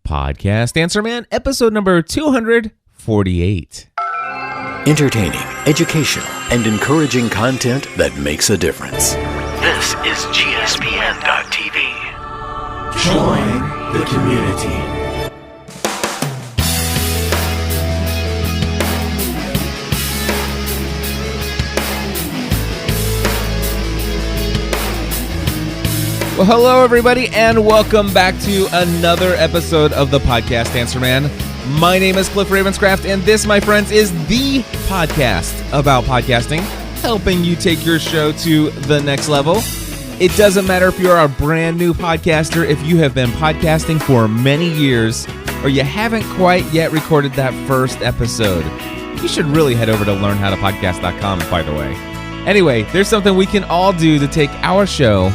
Podcast Answer Man, episode number 248. Entertaining, educational, and encouraging content that makes a difference. This is GSPN.TV. Join the community. Well, hello, everybody, and welcome back to another episode of the Podcast Answer Man. My name is Cliff Ravenscraft, and this, my friends, is the podcast about podcasting, helping you take your show to the next level. It doesn't matter if you're a brand new podcaster, if you have been podcasting for many years, or you haven't quite yet recorded that first episode. You should really head over to learnhowtopodcast.com, by the way. Anyway, there's something we can all do to take our show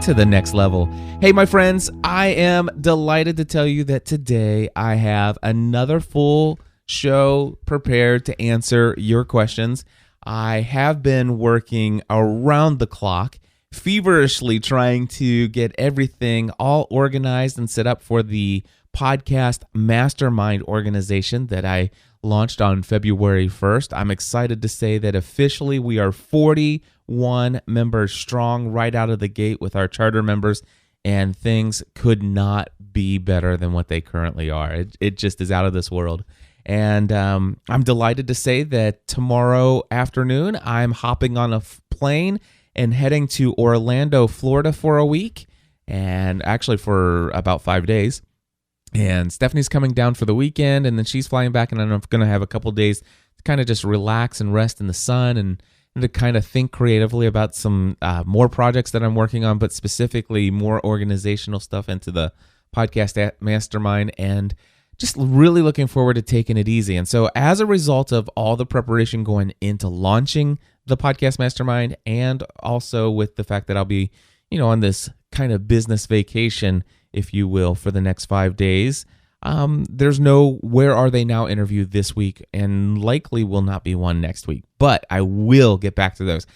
to the next level. Hey, my friends, I am delighted to tell you that today I have another full show prepared to answer your questions. I have been working around the clock, feverishly trying to get everything all organized and set up for the podcast mastermind organization that I launched on February 1st. I'm excited to say that officially we are 41 members strong right out of the gate with our charter members, and things could not be better than what they currently are. It just is out of this world. And I'm delighted to say that tomorrow afternoon I'm hopping on a plane and heading to Orlando, Florida for a week, and actually for about 5 days. And Stephanie's coming down for the weekend, and then she's flying back, and I'm going to have a couple days to kind of just relax and rest in the sun and to kind of think creatively about some more projects that I'm working on, but specifically more organizational stuff into the podcast mastermind, and just really looking forward to taking it easy. And so as a result of all the preparation going into launching the podcast mastermind, and also with the fact that I'll be, on this kind of business vacation, if you will, for the next 5 days, there's no Where Are They Now interview this week, and likely will not be one next week, but I will get back to those.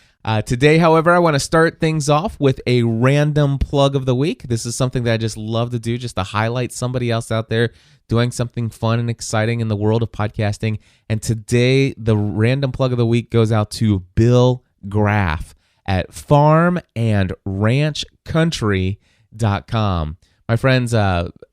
Today, however, I want to start things off with a random plug of the week. This is something that I just love to do, just to highlight somebody else out there doing something fun and exciting in the world of podcasting. And today, the random plug of the week goes out to Bill Graff at farmandranchcountry.com. My friends,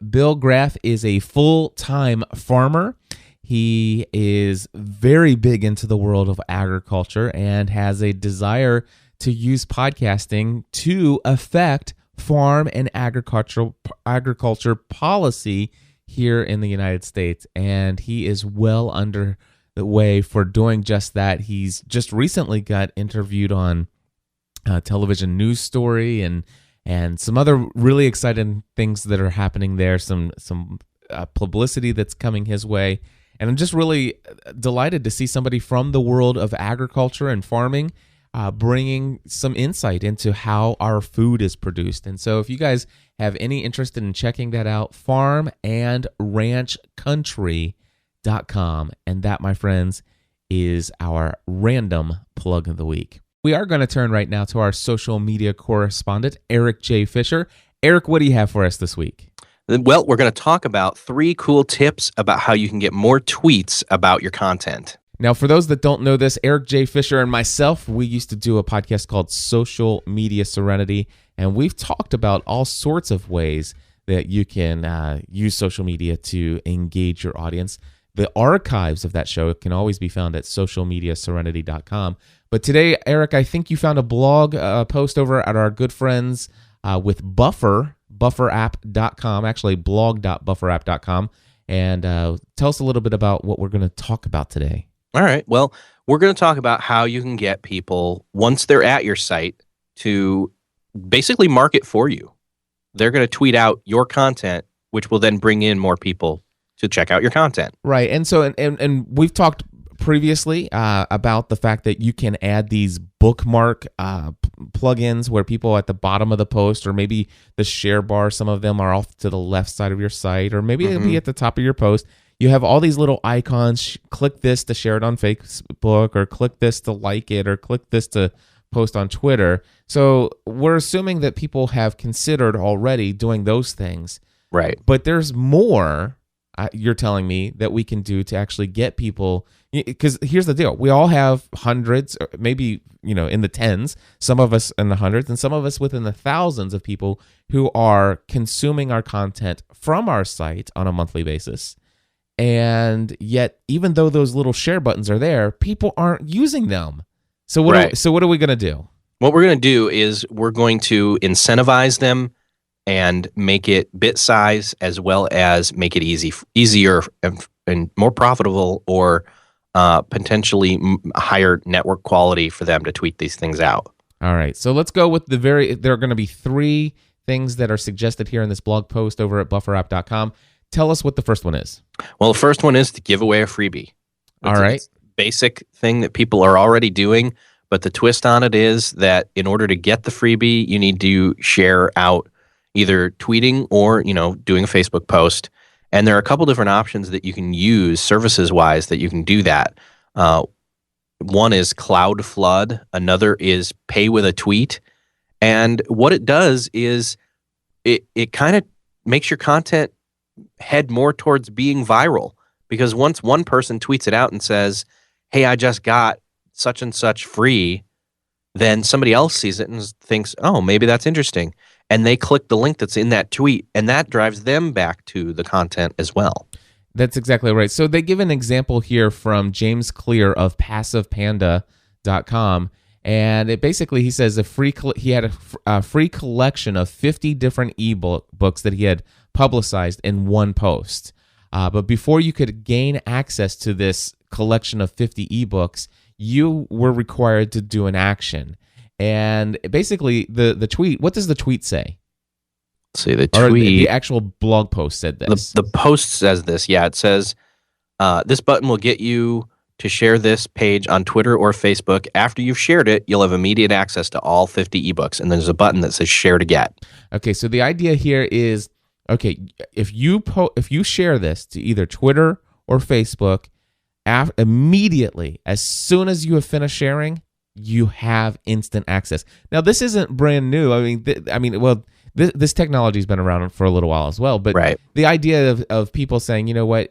Bill Graff is a full-time farmer. He is very big into the world of agriculture and has a desire to use podcasting to affect farm and agriculture policy here in the United States. And he is well under the way for doing just that. He's just recently got interviewed on television news story and some other really exciting things that are happening there, some publicity that's coming his way. And I'm just really delighted to see somebody from the world of agriculture and farming bringing some insight into how our food is produced. And so if you guys have any interest in checking that out, farmandranchcountry.com. And that, my friends, is our random plug of the week. We are going to turn right now to our social media correspondent, Eric J. Fisher. Eric, what do you have for us this week? Well, we're going to talk about 3 cool tips about how you can get more tweets about your content. Now, for those that don't know this, Eric J. Fisher and myself, we used to do a podcast called Social Media Serenity, and we've talked about all sorts of ways that you can use social media to engage your audience. The archives of that show can always be found at socialmediaserenity.com. But today, Eric, I think you found a blog post over at our good friends with buffer.app.com, actually blog.bufferapp.com. And tell us a little bit about what we're going to talk about today. All right. Well, we're going to talk about how you can get people, once they're at your site, to basically market for you. They're going to tweet out your content, which will then bring in more people to check out your content. Right. And so, and we've talked previously about the fact that you can add these bookmark plugins where people at the bottom of the post, or maybe the share bar, some of them are off to the left side of your site, or maybe it'll be at the top of your post. You have all these little icons. Click this to share it on Facebook, or click this to like it, or click this to post on Twitter. So we're assuming that people have considered already doing those things. Right. But there's more, you're telling me, that we can do to actually get people. Because here's the deal. We all have hundreds, or maybe, in the tens, some of us in the hundreds, and some of us within the thousands of people who are consuming our content from our site on a monthly basis. And yet, even though those little share buttons are there, people aren't using them. So what are we going to do? What we're going to do is we're going to incentivize them and make it bit size, as well as make it easier and more profitable, or potentially higher network quality for them to tweet these things out. All right. So let's go with there are going to be 3 things that are suggested here in this blog post over at bufferapp.com. Tell us what the first one is. Well, the first one is to give away a freebie. All right. It's a basic thing that people are already doing, but the twist on it is that in order to get the freebie, you need to share out either tweeting or, doing a Facebook post. And there are a couple different options that you can use services-wise that you can do that. One is Cloud Flood. Another is Pay with a Tweet. And what it does is it kind of makes your content head more towards being viral. Because once one person tweets it out and says, hey, I just got such and such free, then somebody else sees it and thinks, oh, maybe that's interesting. And they click the link that's in that tweet, and that drives them back to the content as well. That's exactly right. So they give an example here from James Clear of PassivePanda.com, and it basically, he says he had a free collection of 50 different ebooks that he had publicized in one post. But before you could gain access to this collection of 50 ebooks, you were required to do an action. And basically, the tweet, what does the tweet say? Let's see, the tweet. Or the actual blog post said this. The post says this. Yeah, it says, this button will get you to share this page on Twitter or Facebook. After you've shared it, you'll have immediate access to all 50 ebooks. And there's a button that says share to get. Okay, so the idea here is, okay, if you share this to either Twitter or Facebook, immediately, as soon as you have finished sharing, you have instant access. Now, this isn't brand new. This technology's been around for a little while as well. But right. The idea of people saying, you know what,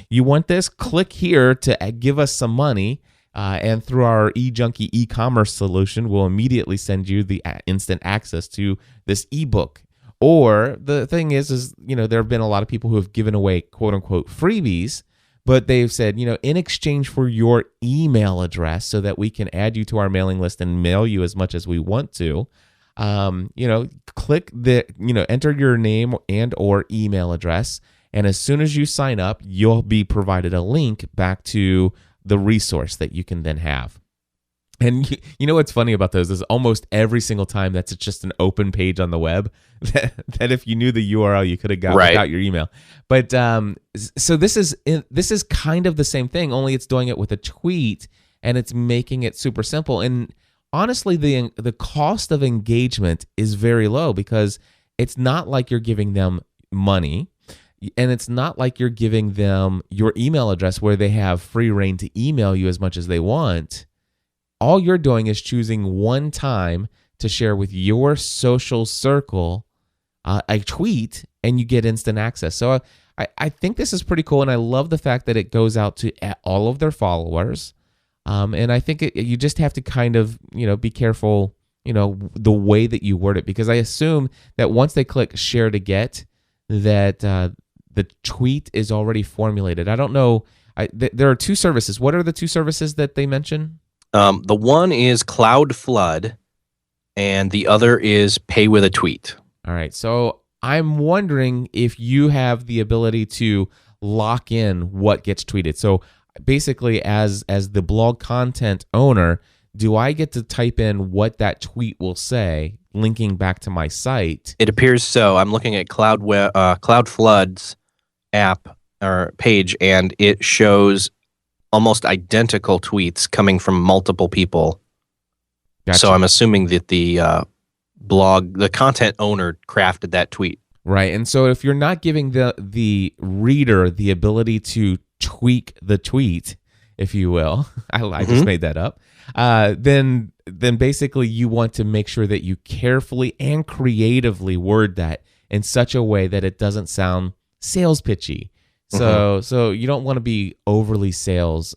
you want this? Click here to give us some money, and through our eJunkie e-commerce solution, we'll immediately send you the instant access to this ebook. Or the thing is, there have been a lot of people who have given away quote unquote freebies, but they've said, in exchange for your email address so that we can add you to our mailing list and mail you as much as we want to, click enter your name and or email address. And as soon as you sign up, you'll be provided a link back to the resource that you can then have. And you know what's funny about those is almost every single time that's just an open page on the web that if you knew the URL you could have got without your email. But so this is kind of the same thing, only it's doing it with a tweet and it's making it super simple. And honestly, the cost of engagement is very low because it's not like you're giving them money. And it's not like you're giving them your email address where they have free reign to email you as much as they want. All you're doing is choosing one time to share with your social circle a tweet, and you get instant access. So I think this is pretty cool, and I love the fact that it goes out to all of their followers. And I think you just have to kind of be careful, the way that you word it, because I assume that once they click share to get, that the tweet is already formulated. I don't know. There are 2 services. What are the 2 services that they mention? The one is Cloud Flood, and the other is Pay with a Tweet. All right. So I'm wondering if you have the ability to lock in what gets tweeted. So basically, as the blog content owner, do I get to type in what that tweet will say, linking back to my site? It appears so. I'm looking at Cloud Flood's app or page, and it shows almost identical tweets coming from multiple people. Gotcha. So I'm assuming that the content owner crafted that tweet. Right. And so if you're not giving the reader the ability to tweak the tweet, if you will, I just made that up, then basically you want to make sure that you carefully and creatively word that in such a way that it doesn't sound sales pitchy. So you don't want to be overly sales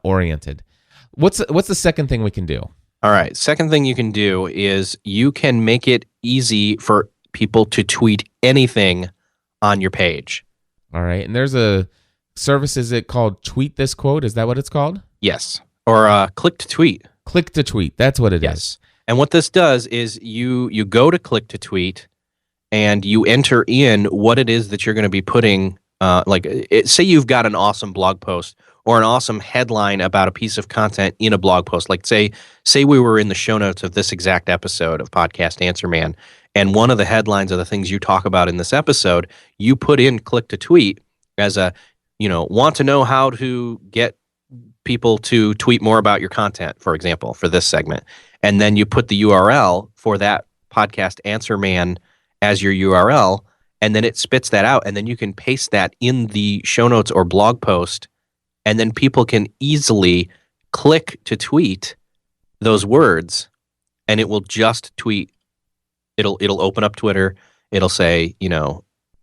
oriented. What's the second thing we can do? All right. Second thing you can do is you can make it easy for people to tweet anything on your page. All right. And there's a service, is it called Tweet This Quote? Is that what it's called? Yes. Or click to tweet. Click to tweet. That's what it is. Yes. And what this does is you go to click to tweet and you enter in what it is that you're going to be putting. Say you've got an awesome blog post or an awesome headline about a piece of content in a blog post. Like say we were in the show notes of this exact episode of Podcast Answer Man, and one of the headlines of the things you talk about in this episode, you put in click to tweet as a, want to know how to get people to tweet more about your content, for example, for this segment. And then you put the URL for that Podcast Answer Man as your URL, and then it spits that out, and then you can paste that in the show notes or blog post, and then people can easily click to tweet those words, and it will just tweet. It'll open up Twitter. It'll say,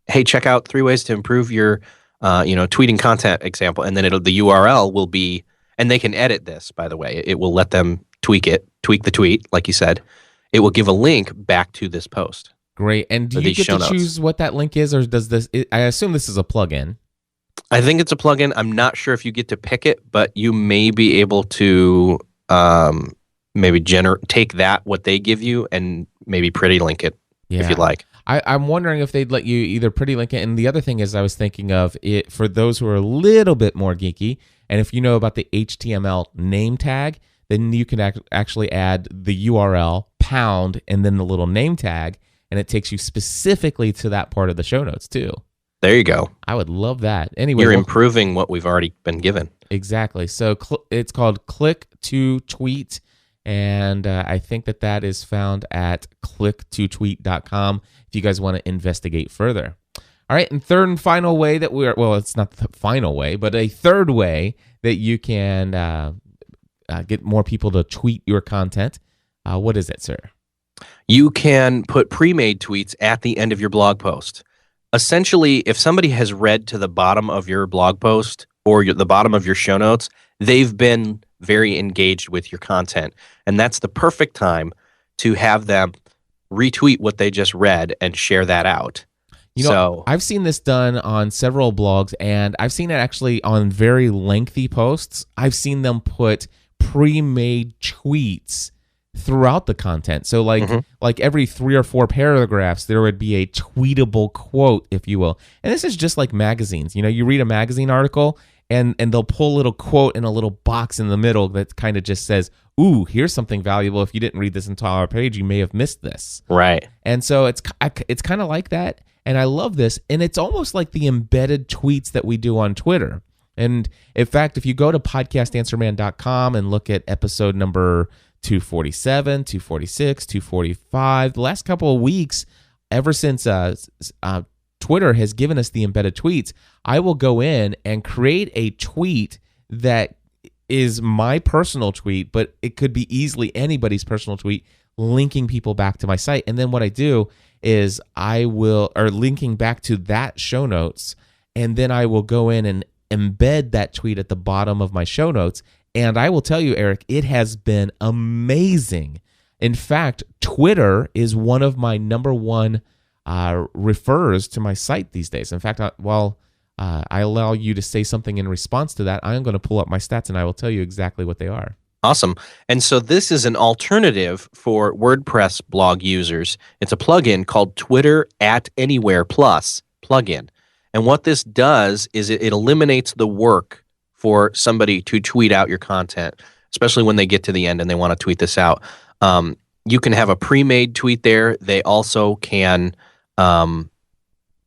hey, check out 3 ways to improve your, tweeting content example, and then the URL will be, and they can edit this, by the way. It will let them tweak the tweet, like you said. It will give a link back to this post. Great. And do you get to choose what that link is, or does this? I assume this is a plugin. I think it's a plugin. I'm not sure if you get to pick it, but you may be able to maybe take what they give you and maybe pretty link it if you'd like. I'm wondering if they'd let you either pretty link it. And the other thing is, I was thinking of it for those who are a little bit more geeky, and if you know about the HTML name tag, then you can actually add the URL pound and then the little name tag, and it takes you specifically to that part of the show notes too. There you go. I would love that. Anyway, you're improving what we've already been given. Exactly. So it's called Click to Tweet, and I think that is found at clicktotweet.com if you guys want to investigate further. All right, and third and final way that it's not the final way, but a third way that you can get more people to tweet your content. What is it, sir? You can put pre-made tweets at the end of your blog post. Essentially, if somebody has read to the bottom of your blog post or the bottom of your show notes, they've been very engaged with your content. And that's the perfect time to have them retweet what they just read and share that out. I've seen this done on several blogs, and I've seen it actually on very lengthy posts. I've seen them put pre-made tweets throughout the content. So like every 3 or 4 paragraphs, there would be a tweetable quote, if you will. And this is just like magazines. You read a magazine article and they'll pull a little quote in a little box in the middle that kind of just says, ooh, here's something valuable. If you didn't read this entire page, you may have missed this. Right. And so it's kind of like that. And I love this. And it's almost like the embedded tweets that we do on Twitter. And in fact, if you go to podcastanswerman.com and look at episode number 247, 246, 245, the last couple of weeks, ever since Twitter has given us the embedded tweets, I will go in and create a tweet that is my personal tweet, but it could be easily anybody's personal tweet, linking people back to my site. And then what I do is linking back to that show notes, and then I will go in and embed that tweet at the bottom of my show notes. And I will tell you, Eric, it has been amazing. In fact, Twitter is one of my number one refers to my site these days. In fact, while I allow you to say something in response to that, I am going to pull up my stats and I will tell you exactly what they are. Awesome. And so this is an alternative for WordPress blog users. It's a plugin called Twitter @Anywhere Plus plugin. And what this does is it eliminates the work for somebody to tweet out your content, especially when they get to the end and they want to tweet this out. You can have a pre-made tweet there. They also can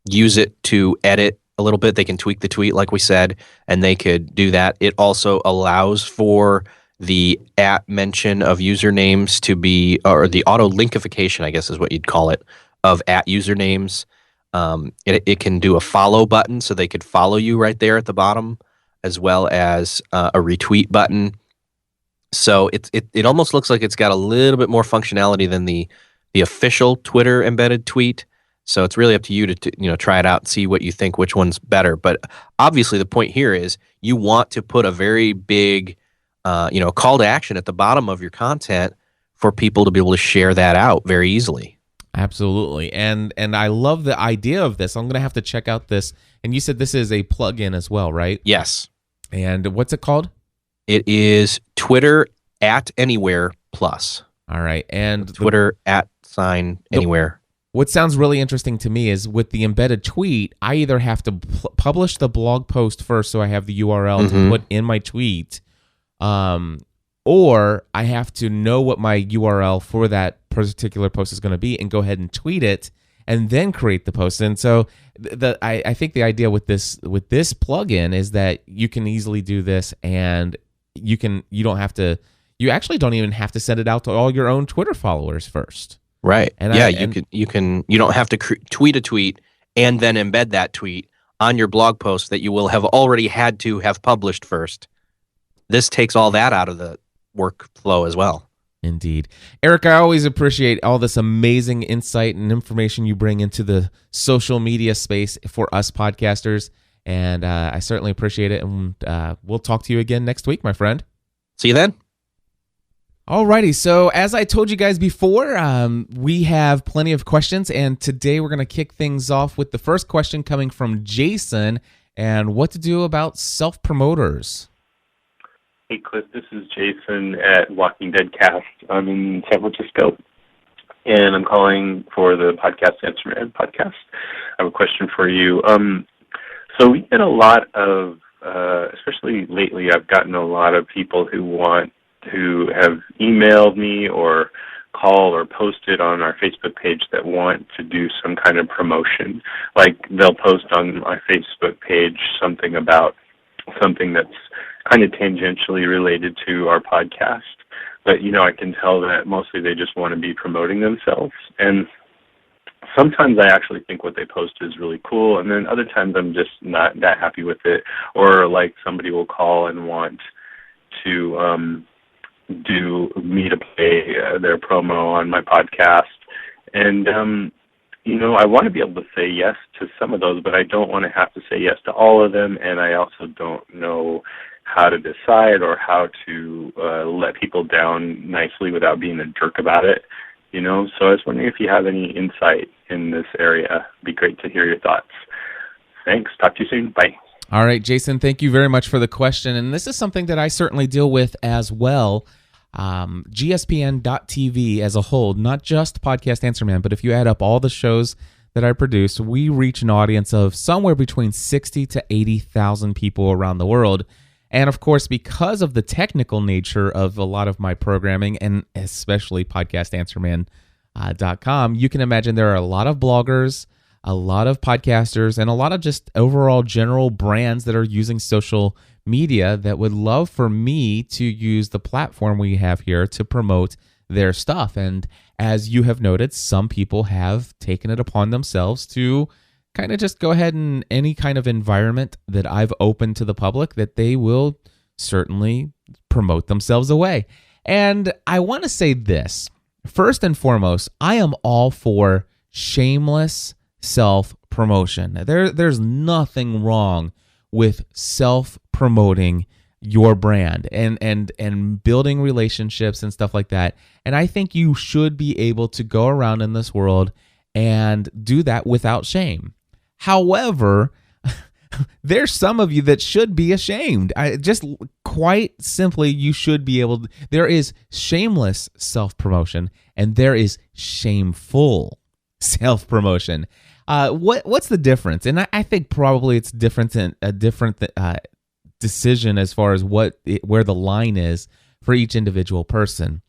use it to edit a little bit. They can tweak the tweet, like we said, and they could do that. It also allows for the @mention of usernames to be, or the auto linkification, I guess is what you'd call it, of @usernames. It can do a follow button, so they could follow you right there at the bottom, as well as a retweet button. So it almost looks like it's got a little bit more functionality than the official Twitter embedded tweet. So it's really up to you to try it out and see what you think, which one's better. But obviously the point here is you want to put a very big, call to action at the bottom of your content for people to be able to share that out very easily. Absolutely. And I love the idea of this. I'm going to have to check out this. And you said this is a plugin as well, right? Yes. And what's it called? It is Twitter @Anywhere Plus. All right. And Twitter @Anywhere. What sounds really interesting to me is with the embedded tweet, I either have to publish the blog post first so I have the URL to put in my tweet, or I have to know what my URL for that particular post is going to be and go ahead and tweet it and then create the post. And so I think the idea with this plugin is that you can easily do this, and you actually don't even have to send it out to all your own Twitter followers first. Right. And you don't have to tweet a tweet and then embed that tweet on your blog post that you will have already had to have published first. This takes all that out of the workflow as well. Indeed. Eric, I always appreciate all this amazing insight and information you bring into the social media space for us podcasters, and I certainly appreciate it, and we'll talk to you again next week, my friend. See you then. Alrighty, so as I told you guys before, we have plenty of questions, and today we're going to kick things off with the first question coming from Jason, and what to do about self-promoters. Hey, Cliff, this is Jason at Walking Dead Cast. I'm in San Francisco, and I'm calling for the Podcast Answer Man podcast. I have a question for you. So we get a lot of, especially lately, I've gotten a lot of people who have emailed me or called or posted on our Facebook page that want to do some kind of promotion. Like they'll post on my Facebook page something about something that's kind of tangentially related to our podcast. But, I can tell that mostly they just want to be promoting themselves. And sometimes I actually think what they post is really cool, and then other times I'm just not that happy with it. Or like somebody will call and want to do me to play their promo on my podcast. And, I want to be able to say yes to some of those, but I don't want to have to say yes to all of them, and I also don't know how to decide or how to let people down nicely without being a jerk about it, So I was wondering if you have any insight in this area. It'd be great to hear your thoughts. Thanks. Talk to you soon. Bye. All right, Jason, thank you very much for the question. And this is something that I certainly deal with as well. GSPN.TV as a whole, not just Podcast Answer Man, but if you add up all the shows that I produce, we reach an audience of somewhere between 60 to 80,000 people around the world. And of course, because of the technical nature of a lot of my programming, and especially podcastanswerman.com, you can imagine there are a lot of bloggers, a lot of podcasters, and a lot of just overall general brands that are using social media that would love for me to use the platform we have here to promote their stuff. And as you have noted, some people have taken it upon themselves to kind of just go ahead and any kind of environment that I've opened to the public, that they will certainly promote themselves away. And I want to say this, first and foremost, I am all for shameless self-promotion. There's nothing wrong with self-promoting your brand and building relationships and stuff like that. And I think you should be able to go around in this world and do that without shame. However, there's some of you that should be ashamed. Quite simply, you should be able to. There is shameless self-promotion and there is shameful self-promotion. What's the difference? And I think probably it's a different decision as far as where the line is for each individual person.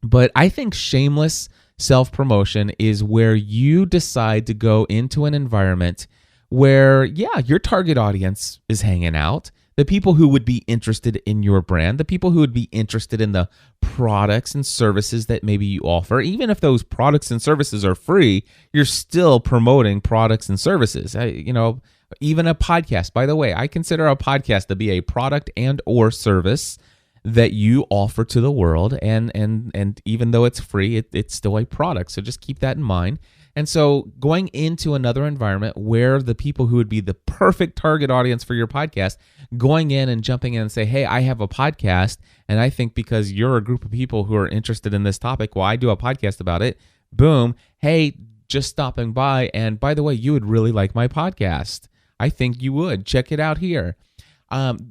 But I think shameless self-promotion is where you decide to go into an environment where, your target audience is hanging out, the people who would be interested in your brand, the people who would be interested in the products and services that maybe you offer. Even if those products and services are free, you're still promoting products and services. Even a podcast, by the way, I consider a podcast to be a product and or service that you offer to the world, and even though it's free, it's still a product. So just keep that in mind. And so going into another environment where the people who would be the perfect target audience for your podcast, going in and jumping in and say, hey, I have a podcast, and I think because you're a group of people who are interested in this topic, well, I do a podcast about it. Boom. Hey, just stopping by. And by the way, you would really like my podcast. I think you would. Check it out here.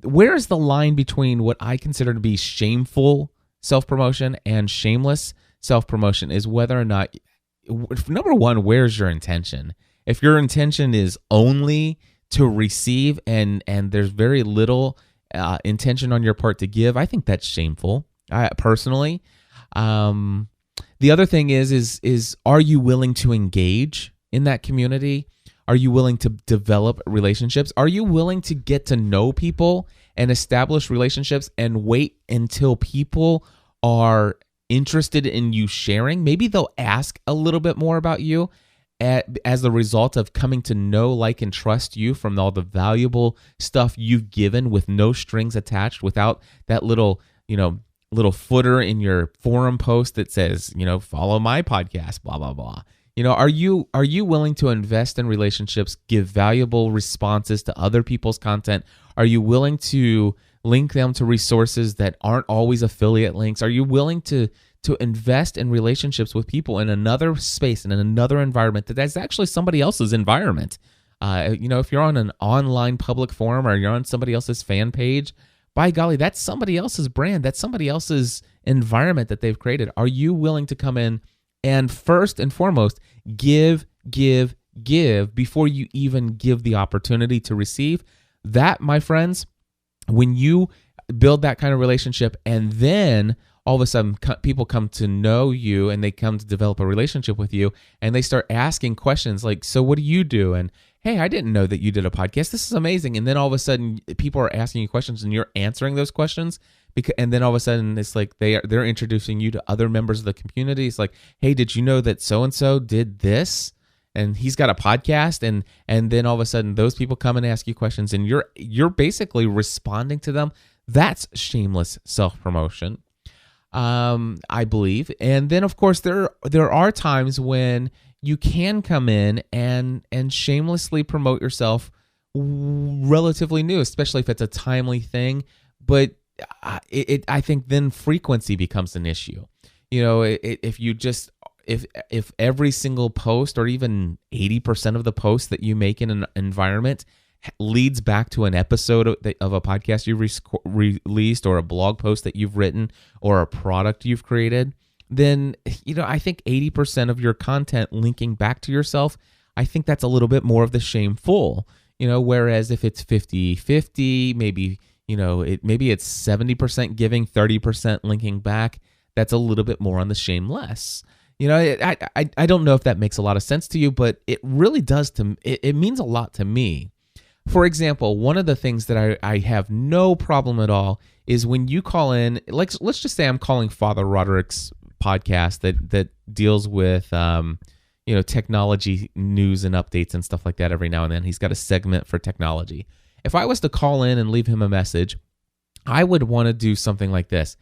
Where's the line between what I consider to be shameful self-promotion and shameless self-promotion is whether or not, number one, where's your intention? If your intention is only to receive and there's very little intention on your part to give, I think that's shameful, personally. The other thing is are you willing to engage in that community? Are you willing to develop relationships? Are you willing to get to know people and establish relationships and wait until people are interested in you sharing? Maybe they'll ask a little bit more about you as a result of coming to know, like, and trust you from all the valuable stuff you've given with no strings attached, without that little footer in your forum post that says, follow my podcast, blah, blah, blah. Are you willing to invest in relationships, give valuable responses to other people's content? Are you willing to link them to resources that aren't always affiliate links? Are you willing to invest in relationships with people in another space, in another environment that's actually somebody else's environment? If you're on an online public forum or you're on somebody else's fan page, by golly, that's somebody else's brand. That's somebody else's environment that they've created. Are you willing to come in and first and foremost, give before you even give the opportunity to receive? That, my friends, when you build that kind of relationship and then all of a sudden people come to know you and they come to develop a relationship with you and they start asking questions like, so what do you do? And hey, I didn't know that you did a podcast. This is amazing. And then all of a sudden people are asking you questions and you're answering those questions. And then all of a sudden it's like they're introducing you to other members of the community. It's like, hey, did you know that so-and-so did this? And he's got a podcast. And then all of a sudden those people come and ask you questions and you're basically responding to them. That's shameless self-promotion, I believe. And then of course there are times when you can come in and shamelessly promote yourself relatively new, especially if it's a timely thing. But I think then frequency becomes an issue. If every single post or even 80% of the posts that you make in an environment leads back to an episode of a podcast you've released or a blog post that you've written or a product you've created, then I think 80% of your content linking back to yourself, I think that's a little bit more of the shameful. Whereas if it's 50-50, maybe it's 70% giving, 30% linking back, that's a little bit more on the shameless. I don't know if that makes a lot of sense to you, but it really does it means a lot to me. For example, one of the things that I have no problem at all is when you call in, like, let's just say I'm calling Father Roderick's podcast that deals with technology news and updates and stuff like that every now and then. He's got a segment for technology. If I was to call in and leave him a message, I would want to do something like this.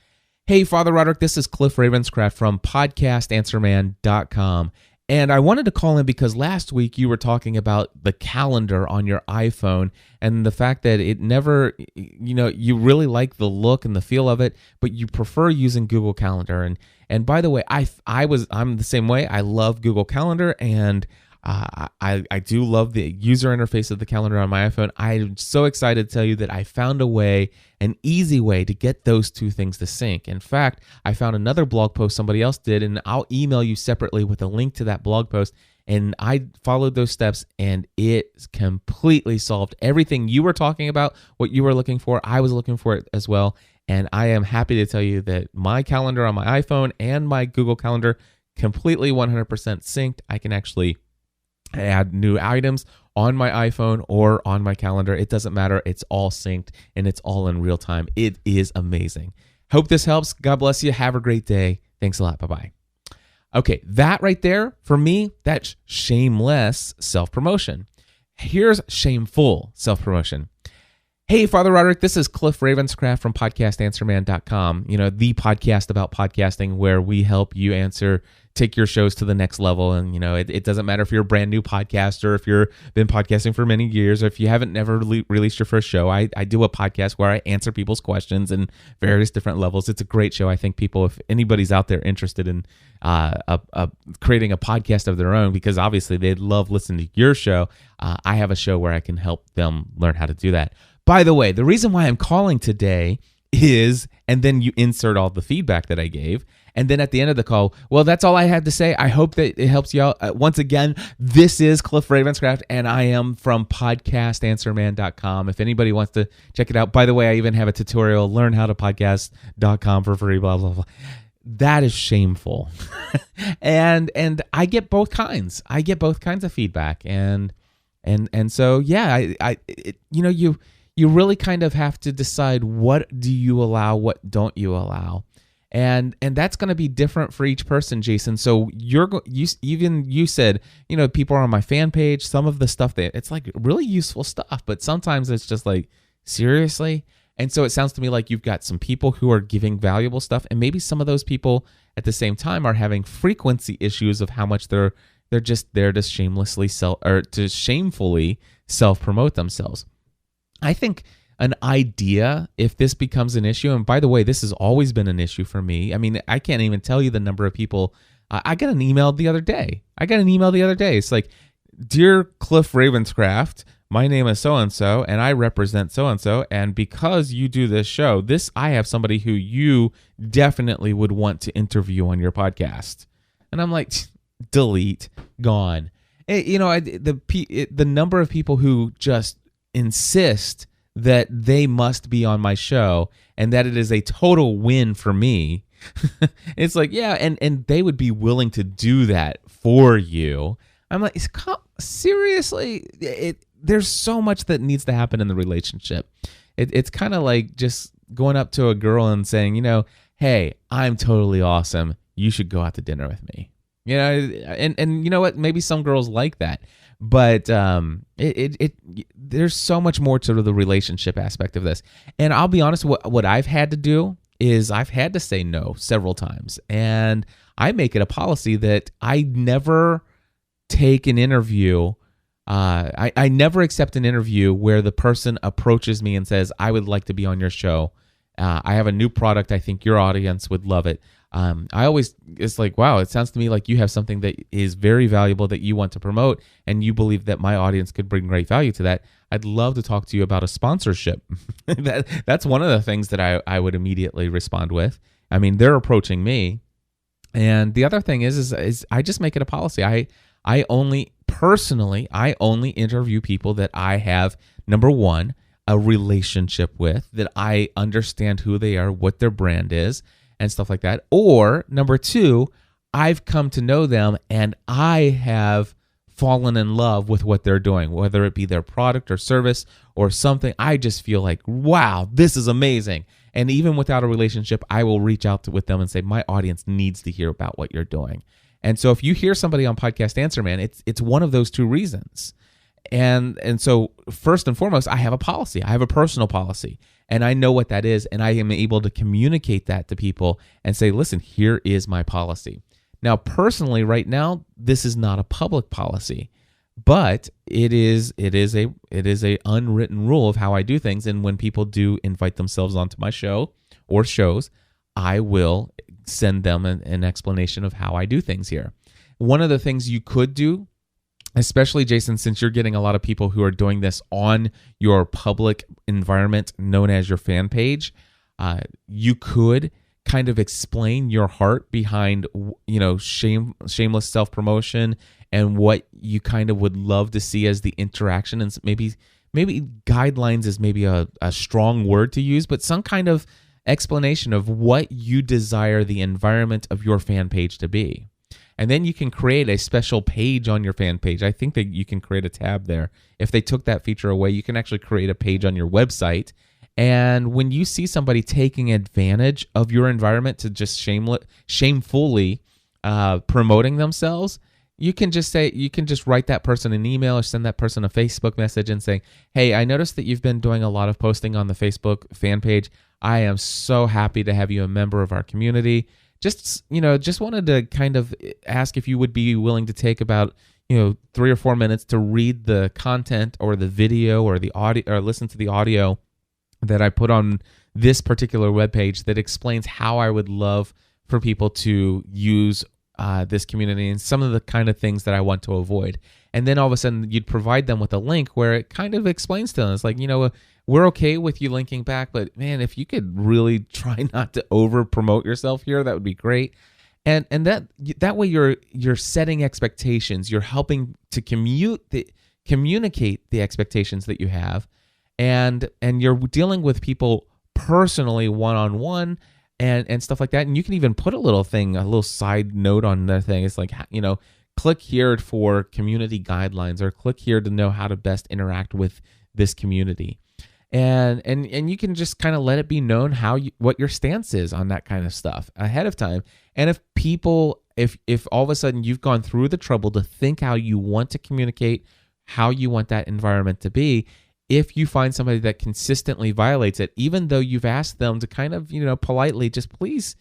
Hey, Father Roderick, this is Cliff Ravenscraft from podcastanswerman.com. And I wanted to call in because last week you were talking about the calendar on your iPhone and the fact that it never, you really like the look and the feel of it, but you prefer using Google Calendar. And by the way, I'm the same way. I love Google Calendar, and I do love the user interface of the calendar on my iPhone. I'm so excited to tell you that I found an easy way to get those two things to sync. In fact, I found another blog post somebody else did, and I'll email you separately with a link to that blog post. And I followed those steps, and it completely solved everything you were talking about, what you were looking for. I was looking for it as well. And I am happy to tell you that my calendar on my iPhone and my Google Calendar completely 100% synced. I can actually add new items on my iPhone or on my calendar. It doesn't matter. It's all synced and it's all in real time. It is amazing. Hope this helps. God bless you. Have a great day. Thanks a lot. Bye-bye. Okay, that right there, for me, that's shameless self-promotion. Here's shameful self-promotion. Hey, Father Roderick, this is Cliff Ravenscraft from podcastanswerman.com, the podcast about podcasting where we help you take your shows to the next level. And, it doesn't matter if you're a brand new podcaster, if you've been podcasting for many years, or if you haven't never released your first show. I do a podcast where I answer people's questions in various different levels. It's a great show. I think if anybody's out there interested in creating a podcast of their own, because obviously they'd love listening to your show, I have a show where I can help them learn how to do that. By the way, the reason why I'm calling today is, and then you insert all the feedback that I gave, and then at the end of the call, well, that's all I had to say. I hope that it helps you out. Once again, this is Cliff Ravenscraft, and I am from podcastanswerman.com. If anybody wants to check it out, by the way, I even have a tutorial, learnhowtopodcast.com for free, blah, blah, blah. That is shameful. and I get both kinds. I get both kinds of feedback, and so, yeah, you really kind of have to decide, what do you allow, what don't you allow, and that's going to be different for each person, Jason. So you said, people are on my fan page. Some of the stuff it's like really useful stuff, but sometimes it's just like, seriously. And so it sounds to me like you've got some people who are giving valuable stuff, and maybe some of those people at the same time are having frequency issues of how much they're just there to shamefully self-promote themselves. I think an idea, if this becomes an issue, and by the way, this has always been an issue for me. I mean, I can't even tell you the number of people. I got an email the other day. It's like, Dear Cliff Ravenscraft, my name is so-and-so, and I represent so-and-so, and because you do this show, I have somebody who you definitely would want to interview on your podcast. And I'm like, delete, gone. The number of people who just insist that they must be on my show and that it is a total win for me. It's like, yeah, and they would be willing to do that for you. I'm like, seriously? There's so much that needs to happen in the relationship. It's kind of like just going up to a girl and saying, hey, I'm totally awesome. You should go out to dinner with me. And you know what? Maybe some girls like that. But there's so much more to the relationship aspect of this. And I'll be honest, what I've had to do is I've had to say no several times. And I make it a policy that I never take an interview. I never accept an interview where the person approaches me and says, I would like to be on your show. I have a new product. I think your audience would love it. It's like, wow, it sounds to me like you have something that is very valuable that you want to promote, and you believe that my audience could bring great value to that. I'd love to talk to you about a sponsorship. That's one of the things that I would immediately respond with. I mean, they're approaching me. And the other thing is I just make it a policy. I only interview people that I have, number one, a relationship with, that I understand who they are, what their brand is, and stuff like that. Or number two, I've come to know them and I have fallen in love with what they're doing, whether it be their product or service or something. I just feel like, wow, this is amazing. And even without a relationship, I will reach out with them and say, my audience needs to hear about what you're doing. And so if you hear somebody on Podcast Answer Man, it's one of those two reasons. And so first and foremost, I have a policy. I have a personal policy, and I know what that is, and I am able to communicate that to people and say, listen, here is my policy. Now, personally, right now, this is not a public policy, but it is a unwritten rule of how I do things. And when people do invite themselves onto my show or shows, I will send them an explanation of how I do things here. One of the things you could do, especially, Jason, since you're getting a lot of people who are doing this on your public environment known as your fan page, you could kind of explain your heart behind, shameless self-promotion and what you kind of would love to see as the interaction. And maybe guidelines is maybe a strong word to use, but some kind of explanation of what you desire the environment of your fan page to be. And then you can create a special page on your fan page. I think that you can create a tab there. If they took that feature away, you can actually create a page on your website. And when you see somebody taking advantage of your environment to just shamefully promoting themselves, you can just write that person an email or send that person a Facebook message and say, hey, I noticed that you've been doing a lot of posting on the Facebook fan page. I am so happy to have you a member of our community. Just wanted to kind of ask if you would be willing to take about 3 or 4 minutes to read the content or the video or the audio or listen to the audio that I put on this particular webpage that explains how I would love for people to use this community and some of the kind of things that I want to avoid. And then all of a sudden you'd provide them with a link where it kind of explains to them. It's like, we're okay with you linking back, but man, if you could really try not to over promote yourself here, that would be great. And that way you're setting expectations. You're helping to communicate the expectations that you have, and you're dealing with people personally one-on-one and stuff like that. And you can even put a little side note on the thing. It's like, click here for community guidelines, or click here to know how to best interact with this community. And you can just kind of let it be known what your stance is on that kind of stuff ahead of time. And if all of a sudden you've gone through the trouble to think how you want to communicate, how you want that environment to be, if you find somebody that consistently violates it, even though you've asked them to kind of, politely, just please,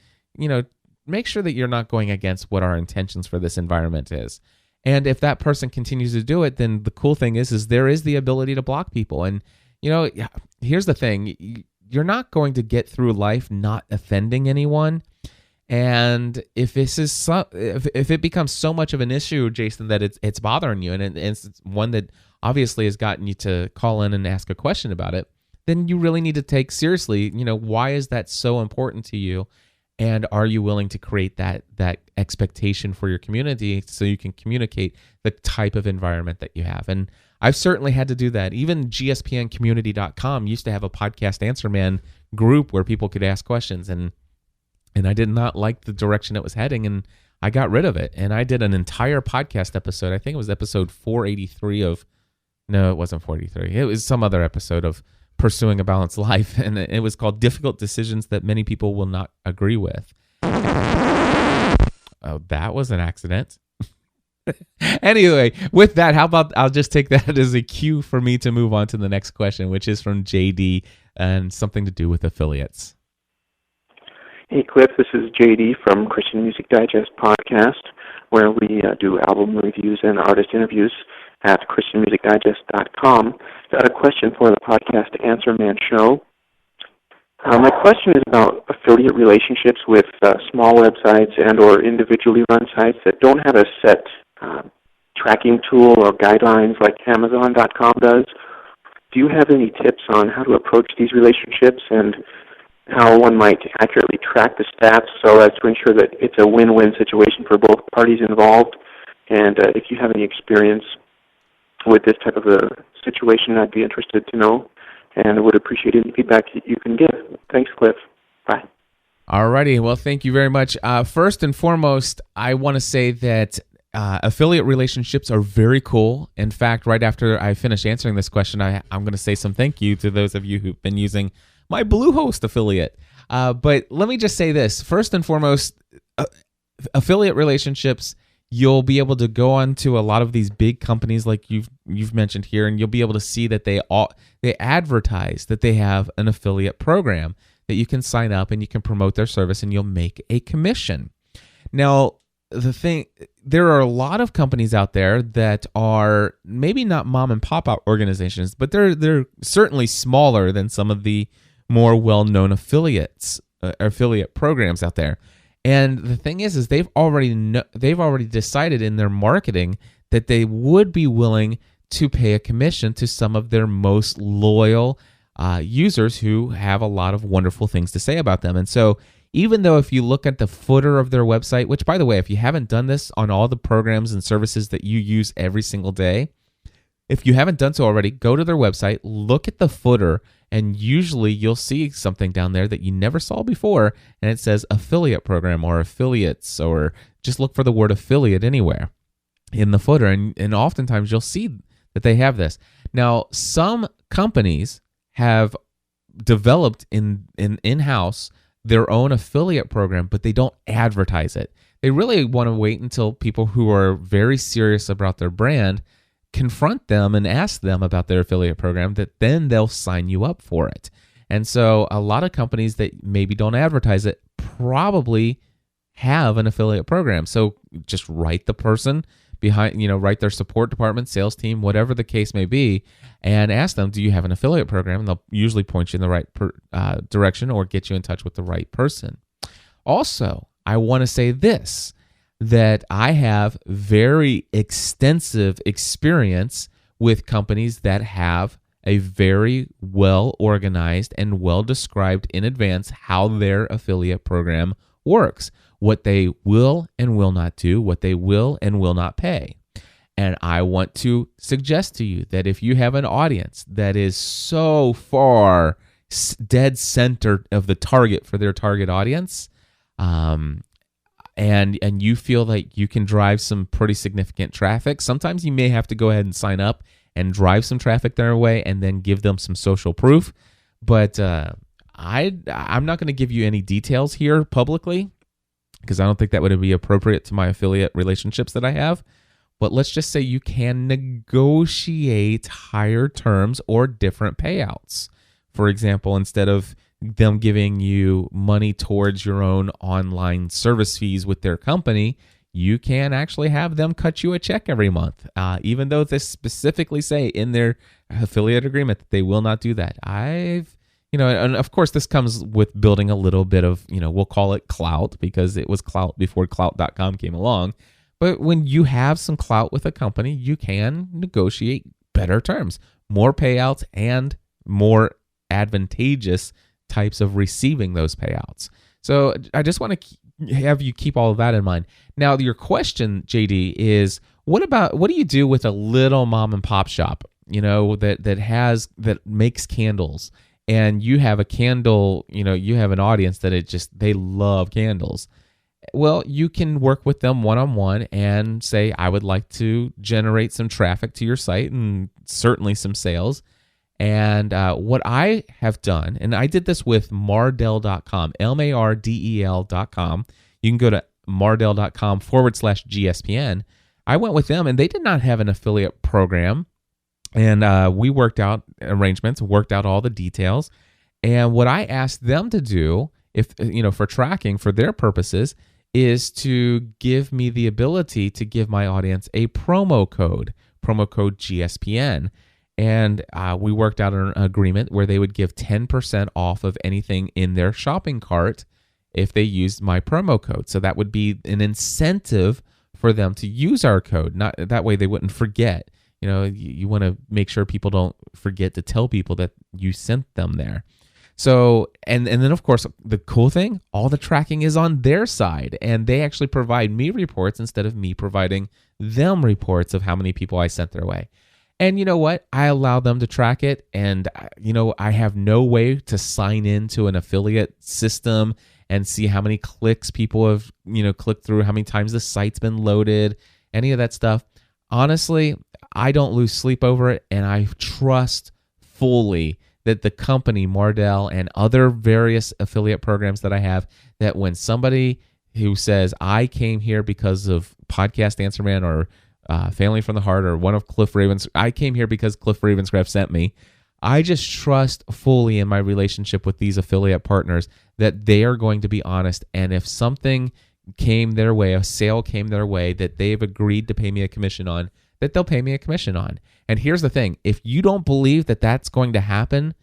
make sure that you're not going against what our intentions for this environment is. And if that person continues to do it, then the cool thing is there is the ability to block people. And, here's the thing. You're not going to get through life not offending anyone. And if if it becomes so much of an issue, Jason, that it's bothering you, and it's one that obviously has gotten you to call in and ask a question about it, then you really need to take seriously, why is that so important to you? And are you willing to create that expectation for your community so you can communicate the type of environment that you have? And I've certainly had to do that. Even gspncommunity.com used to have a podcast answer man group where people could ask questions, and I did not like the direction it was heading, and I got rid of it. And I did an entire podcast episode. I think it was episode 483 of, no, it wasn't 483. It was some other episode of Pursuing a Balanced Life, and it was called Difficult Decisions That Many People Will Not Agree With. Oh, that was an accident. Anyway, with that, how about I'll just take that as a cue for me to move on to the next question, which is from JD and something to do with affiliates. Hey, Cliff, this is JD from Christian Music Digest podcast, where we do album reviews and artist interviews at christianmusicdigest.com. Got a question for the Podcast Answer Man show. My question is about affiliate relationships with small websites and or individually run sites that don't have a set tracking tool or guidelines like Amazon.com does. Do you have any tips on how to approach these relationships and how one might accurately track the stats so as to ensure that it's a win-win situation for both parties involved? And if you have any experience with this type of a situation, I'd be interested to know, and I would appreciate any feedback you can give. Thanks, Cliff. Bye. Alrighty, well, thank you very much. First and foremost, I want to say that affiliate relationships are very cool. In fact, right after I finish answering this question, I'm going to say some thank you to those of you who've been using my Bluehost affiliate. But let me just say this. First and foremost, affiliate relationships, you'll be able to go on to a lot of these big companies like you've mentioned here, and you'll be able to see that they advertise that they have an affiliate program that you can sign up and you can promote their service and you'll make a commission. Now, there are a lot of companies out there that are maybe not mom and pop organizations, but they're certainly smaller than some of the more well-known affiliate programs out there. And the thing is they've already decided in their marketing that they would be willing to pay a commission to some of their most loyal users who have a lot of wonderful things to say about them. And so even though if you look at the footer of their website, which by the way, if you haven't done this on all the programs and services that you use every single day, if you haven't done so already, go to their website, look at the footer, and usually you'll see something down there that you never saw before, and it says affiliate program or affiliates, or just look for the word affiliate anywhere in the footer, and oftentimes you'll see that they have this. Now, some companies have developed in-house their own affiliate program, but they don't advertise it. They really want to wait until people who are very serious about their brand confront them and ask them about their affiliate program, that then they'll sign you up for it. And so a lot of companies that maybe don't advertise it probably have an affiliate program. So just write the person behind, write their support department, sales team, whatever the case may be, and ask them, do you have an affiliate program? And they'll usually point you in the right direction or get you in touch with the right person. Also, I want to say this, that I have very extensive experience with companies that have a very well organized and well described in advance how their affiliate program works, what they will and will not do, what they will and will not pay. And I want to suggest to you that if you have an audience that is so far dead center of the target for their target audience, and you feel like you can drive some pretty significant traffic, sometimes you may have to go ahead and sign up and drive some traffic their way and then give them some social proof. But I'm not going to give you any details here publicly because I don't think that would be appropriate to my affiliate relationships that I have. But let's just say you can negotiate higher terms or different payouts. For example, instead of them giving you money towards your own online service fees with their company, you can actually have them cut you a check every month, even though they specifically say in their affiliate agreement that they will not do that. And of course, this comes with building a little bit of, we'll call it clout, because it was clout before clout.com came along. But when you have some clout with a company, you can negotiate better terms, more payouts, and more advantageous types of receiving those payouts. So I just want to have you keep all of that in mind. Now, your question, JD, is what do you do with a little mom and pop shop, that makes candles, and you have a candle, you have an audience that they love candles. Well, you can work with them one-on-one and say, I would like to generate some traffic to your site and certainly some sales. And what I have done, and I did this with Mardel.com, Mardel.com. You can go to Mardel.com/GSPN. I went with them, and they did not have an affiliate program. And we worked out arrangements, worked out all the details. And what I asked them to do, for tracking for their purposes, is to give me the ability to give my audience a promo code GSPN. And we worked out an agreement where they would give 10% off of anything in their shopping cart if they used my promo code. So that would be an incentive for them to use our code. Not that way they wouldn't forget. You want to make sure people don't forget to tell people that you sent them there. So, and then of course, the cool thing, all the tracking is on their side, and they actually provide me reports instead of me providing them reports of how many people I sent their way. And you know what? I allow them to track it, and I have no way to sign into an affiliate system and see how many clicks people have, clicked through, how many times the site's been loaded, any of that stuff. Honestly, I don't lose sleep over it, and I trust fully that the company, Mardel, and other various affiliate programs that I have, that when somebody who says, I came here because of Podcast Answer Man or Family from the Heart or one of I came here because Cliff Ravenscraft sent me, I just trust fully in my relationship with these affiliate partners that they are going to be honest. And if something came their way, a sale came their way that they've agreed to pay me a commission on, that they'll pay me a commission on. And here's the thing. If you don't believe that that's going to happen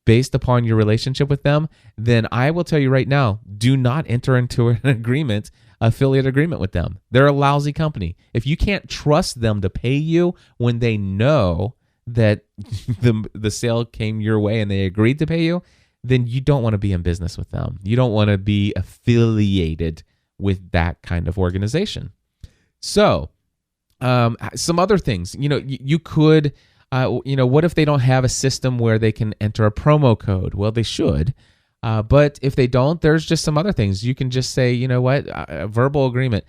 based upon your relationship with them, then I will tell you right now, do not enter into an affiliate agreement with them. They're a lousy company. If you can't trust them to pay you when they know that the sale came your way and they agreed to pay you, then you don't want to be in business with them. You don't want to be affiliated with that kind of organization. So, some other things, you could, what if they don't have a system where they can enter a promo code? Well, they should. But if they don't, there's just some other things. You can just say, a verbal agreement.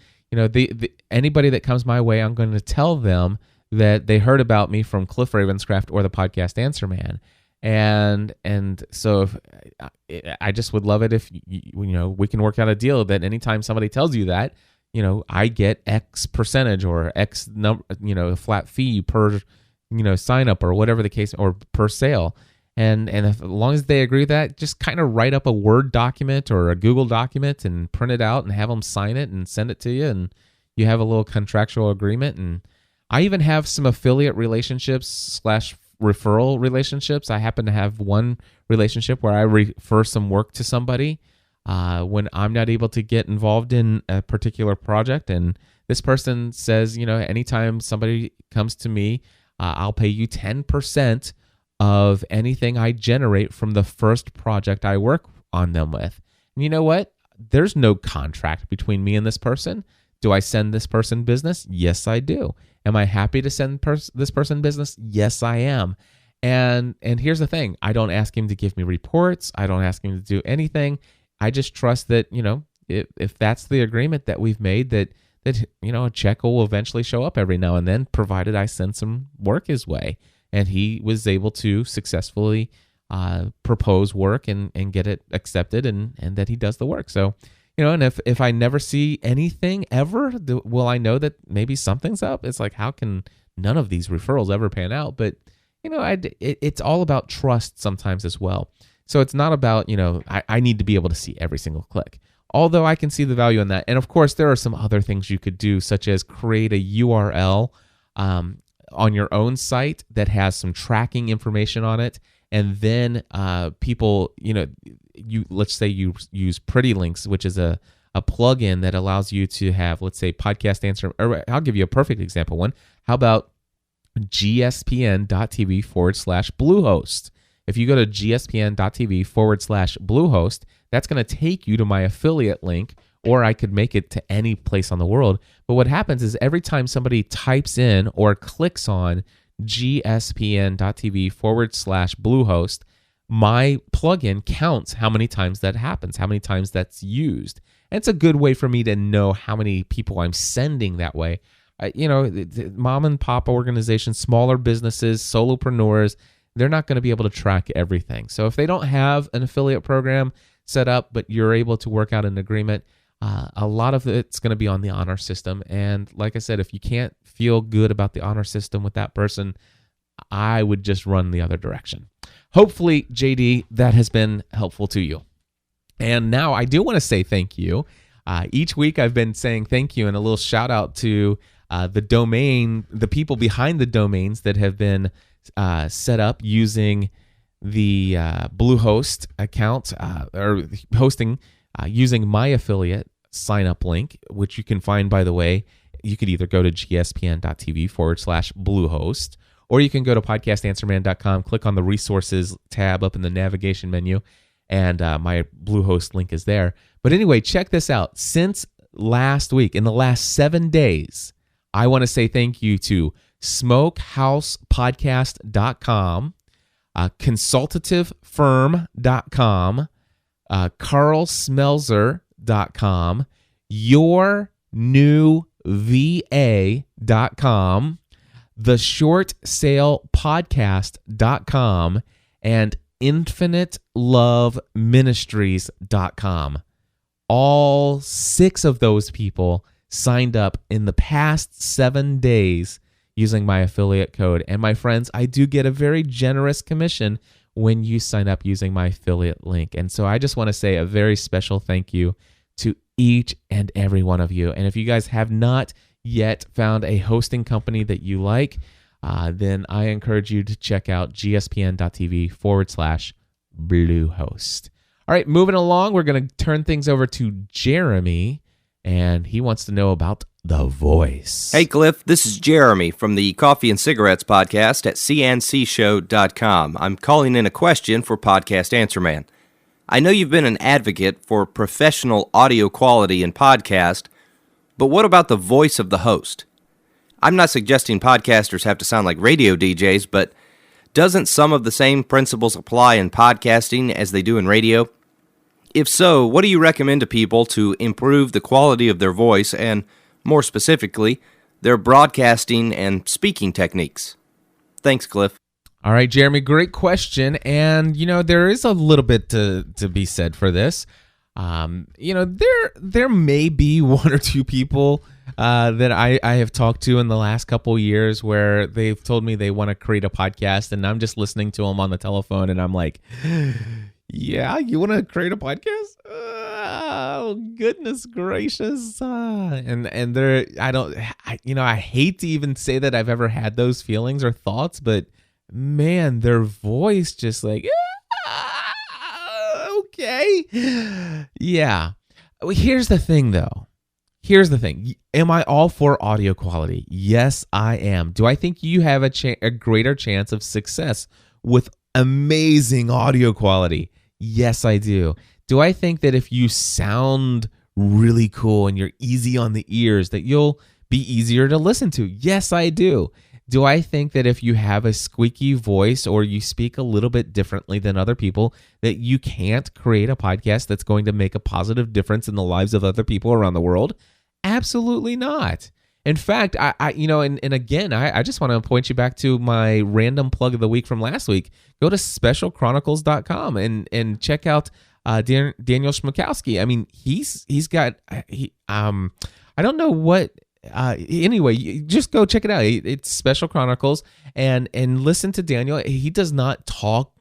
Anybody that comes my way, I'm going to tell them that they heard about me from Cliff Ravenscraft or the Podcast Answer Man. And so I just would love it if we can work out a deal that anytime somebody tells you that, I get X percentage or X number, a flat fee per, sign up or whatever the case, or per sale. And as long as they agree with that, just kind of write up a Word document or a Google document and print it out and have them sign it and send it to you. And you have a little contractual agreement. And I even have some affiliate relationships / referral relationships. I happen to have one relationship where I refer some work to somebody when I'm not able to get involved in a particular project. And this person says, anytime somebody comes to me, I'll pay you 10% of anything I generate from the first project I work on them with. And you know what? There's no contract between me and this person. Do I send this person business? Yes, I do. Am I happy to send this person business? Yes, I am. And here's the thing. I don't ask him to give me reports. I don't ask him to do anything. I just trust that, if that's the agreement that we've made, that a check will eventually show up every now and then, provided I send some work his way. And he was able to successfully propose work and get it accepted, and that he does the work. So, and if I never see anything ever, will I know that maybe something's up? It's like, how can none of these referrals ever pan out? But, it's all about trust sometimes as well. So it's not about, I need to be able to see every single click. Although I can see the value in that. And of course, there are some other things you could do, such as create a URL on your own site that has some tracking information on it, and then people, let's say you use Pretty Links, which is a plugin that allows you to have, let's say, podcast answer. Or I'll give you a perfect example one. How about gspn.tv/Bluehost? If you go to gspn.tv/Bluehost, that's going to take you to my affiliate link, or I could make it to any place on the world. But what happens is every time somebody types in or clicks on gspn.tv/Bluehost, my plugin counts how many times that happens, how many times that's used. And it's a good way for me to know how many people I'm sending that way. Mom and pop organizations, smaller businesses, solopreneurs, they're not going to be able to track everything. So if they don't have an affiliate program set up, but you're able to work out an agreement, a lot of it's going to be on the honor system. And like I said, if you can't feel good about the honor system with that person, I would just run the other direction. Hopefully, JD, that has been helpful to you. And now I do want to say thank you. Each week I've been saying thank you and a little shout out to the people behind the domains that have been set up using the Bluehost account or hosting using my affiliate sign-up link, which you can find, by the way. You could either go to gspn.tv/Bluehost, or you can go to podcastanswerman.com, click on the resources tab up in the navigation menu, and my Bluehost link is there. But anyway, check this out. Since last week, in the last 7 days, I want to say thank you to smokehousepodcast.com, consultativefirm.com, carlsmelzer.com, yournewva.com, theshortsalepodcast.com, and infiniteloveministries.com. All 6 of those people signed up in the past 7 days using my affiliate code. And my friends, I do get a very generous commission when you sign up using my affiliate link. And so I just want to say a very special thank you to each and every one of you. And if you guys have not yet found a hosting company that you like, then I encourage you to check out gspn.tv/Bluehost. All right, moving along, we're going to turn things over to Jeremy, and he wants to know about The Voice. Hey, Cliff, this is Jeremy from the Coffee and Cigarettes podcast at cncshow.com. I'm calling in a question for Podcast Answer Man. I know you've been an advocate for professional audio quality in podcast, but what about the voice of the host? I'm not suggesting podcasters have to sound like radio DJs, but doesn't some of the same principles apply in podcasting as they do in radio? If so, what do you recommend to people to improve the quality of their voice and, more specifically, their broadcasting and speaking techniques? Thanks, Cliff. All right, Jeremy, great question. And, there is a little bit to be said for this. There may be one or two people that I have talked to in the last couple years where they've told me they want to create a podcast, and I'm just listening to them on the telephone, and I'm like, yeah, you want to create a podcast? Oh, goodness gracious. And they're, I hate to even say that I've ever had those feelings or thoughts, but man, their voice just like, okay. Yeah. Well, here's the thing, though. Here's the thing. Am I all for audio quality? Yes, I am. Do I think you have a greater chance of success with amazing audio quality? Yes, I do. Do I think that if you sound really cool and you're easy on the ears, that you'll be easier to listen to? Yes, I do. Do I think that if you have a squeaky voice or you speak a little bit differently than other people, that you can't create a podcast that's going to make a positive difference in the lives of other people around the world? Absolutely not. In fact, I just want to point you back to my random plug of the week from last week. Go to specialchronicles.com and check out Daniel Schmukowski. I mean, he's got I don't know what. Anyway, just go check it out. It's Special Chronicles, and listen to Daniel. He does not talk,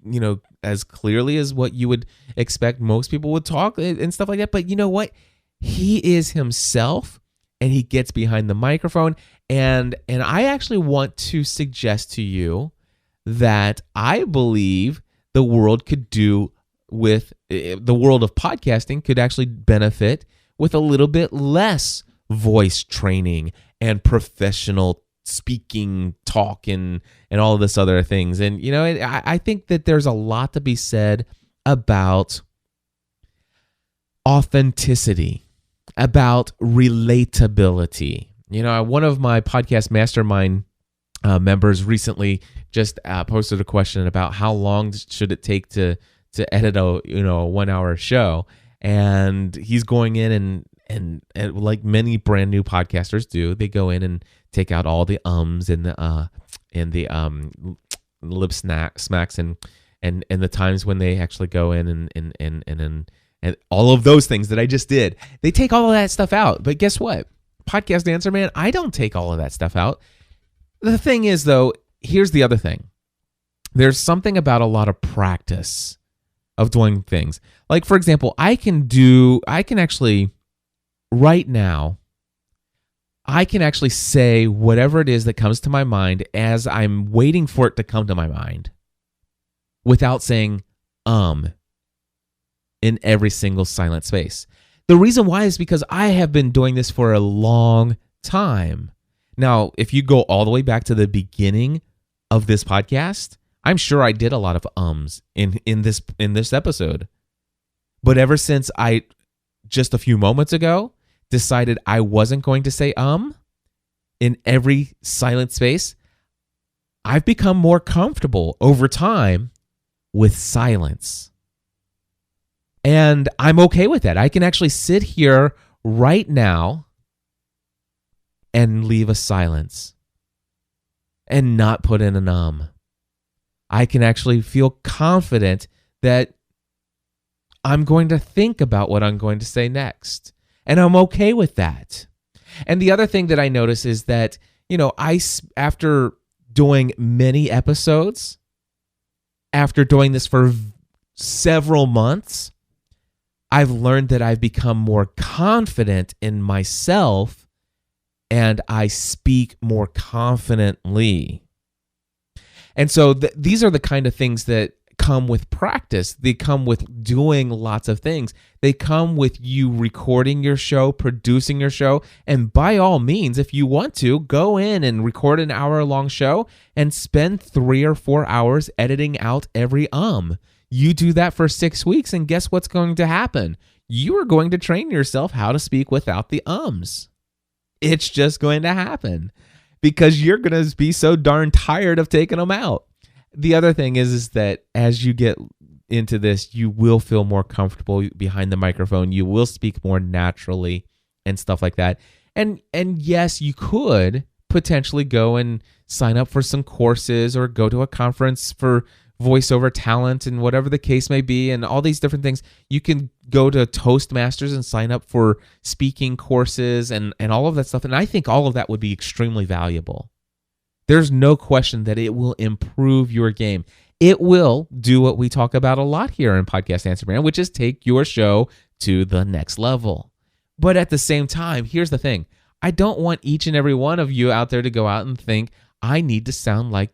as clearly as what you would expect most people would talk and stuff like that. But you know what? He is himself, and he gets behind the microphone. And I actually want to suggest to you that I believe the world could do with the world of podcasting could actually benefit with a little bit less voice training and professional speaking talk and all of this other things. And, I think that there's a lot to be said about authenticity, about relatability. One of my podcast mastermind members recently just posted a question about how long should it take to edit a 1 hour show. And he's going in and like many brand new podcasters do, they go in and take out all the ums and the lip smacks and the times when they actually go in and all of those things that I just did. They take all of that stuff out. But guess what? Podcast Answer Man, I don't take all of that stuff out. The thing is, though, here's the other thing. There's something about a lot of practice of doing things. Like, for example, right now, I can actually say whatever it is that comes to my mind as I'm waiting for it to come to my mind without saying in every single silent space. The reason why is because I have been doing this for a long time. Now, if you go all the way back to the beginning of this podcast, I'm sure I did a lot of ums in this episode. But ever since I just a few moments ago decided I wasn't going to say in every silent space, I've become more comfortable over time with silence. And I'm okay with that. I can actually sit here right now and leave a silence and not put in an I can actually feel confident that I'm going to think about what I'm going to say next. And I'm okay with that. And the other thing that I notice is that, after doing many episodes, after doing this for several months, I've learned that I've become more confident in myself and I speak more confidently. And so these are the kind of things that come with practice. They come with doing lots of things. They come with you recording your show, producing your show, and by all means, if you want to, go in and record an hour-long show and spend 3 or 4 hours editing out every You do that for 6 weeks, and guess what's going to happen? You are going to train yourself how to speak without the ums. It's just going to happen because you're going to be so darn tired of taking them out. The other thing is that as you get into this, you will feel more comfortable behind the microphone. You will speak more naturally and stuff like that. And yes, you could potentially go and sign up for some courses or go to a conference for voiceover talent and whatever the case may be, and all these different things, you can go to Toastmasters and sign up for speaking courses and all of that stuff. And I think all of that would be extremely valuable. There's no question that it will improve your game. It will do what we talk about a lot here in Podcast Answer Man, which is take your show to the next level. But at the same time, here's the thing. I don't want each and every one of you out there to go out and think, I need to sound like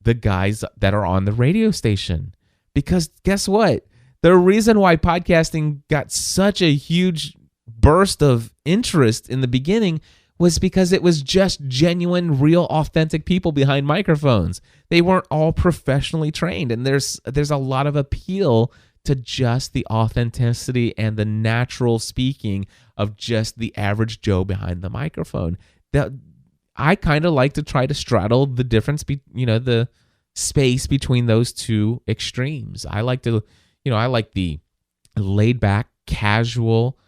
the guys that are on the radio station. Because guess what? The reason why podcasting got such a huge burst of interest in the beginning was because it was just genuine, real, authentic people behind microphones. They weren't all professionally trained, and there's a lot of appeal to just the authenticity and the natural speaking of just the average Joe behind the microphone. That I kind of like to try to straddle the difference, the space between those two extremes. I like the laid back, casual,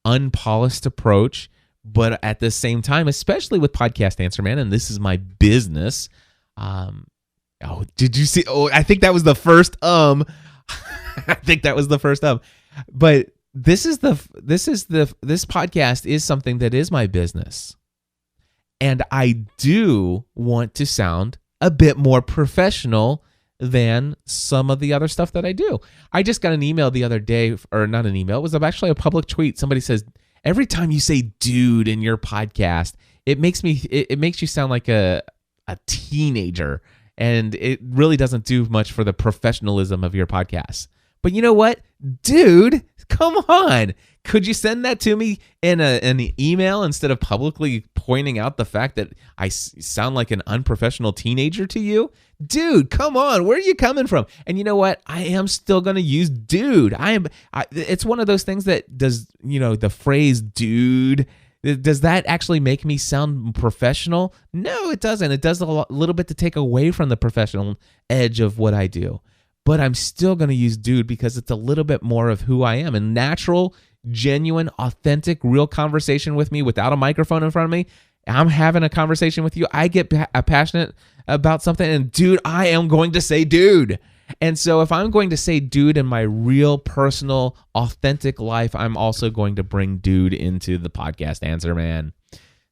unpolished approach. But at the same time, especially with Podcast Answer Man, and this is my business. Did you see? Oh, I think that was the first. I think that was the first. But this podcast is something that is my business, and I do want to sound a bit more professional than some of the other stuff that I do. I just got an email the other day, or not an email. It was actually a public tweet. Somebody says, every time you say dude in your podcast, it makes you sound like a teenager, and it really doesn't do much for the professionalism of your podcast. But you know what? Dude, come on. Could you send that to me in an email instead of publicly pointing out the fact that I sound like an unprofessional teenager to you? Dude, come on. Where are you coming from? And you know what? I am still going to use dude. It's one of those things that does, the phrase dude, does that actually make me sound professional? No, it doesn't. It does a little bit to take away from the professional edge of what I do. But I'm still going to use dude because it's a little bit more of who I am. And natural, genuine, authentic, real conversation with me without a microphone in front of me. I'm having a conversation with you. I get passionate about something, and dude, I am going to say dude. And so if I'm going to say dude in my real, personal, authentic life, I'm also going to bring dude into the Podcast Answer Man.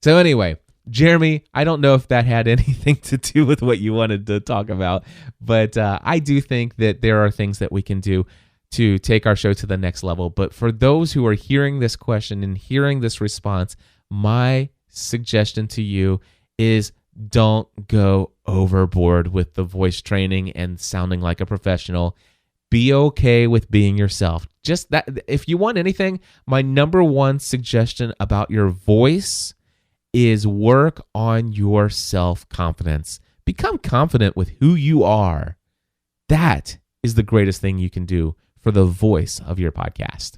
So anyway, Jeremy, I don't know if that had anything to do with what you wanted to talk about, but I do think that there are things that we can do to take our show to the next level. But for those who are hearing this question and hearing this response, my suggestion to you is don't go overboard with the voice training and sounding like a professional. Be okay with being yourself. Just that. If you want anything, my number one suggestion about your voice is work on your self-confidence. Become confident with who you are. That is the greatest thing you can do for the voice of your podcast.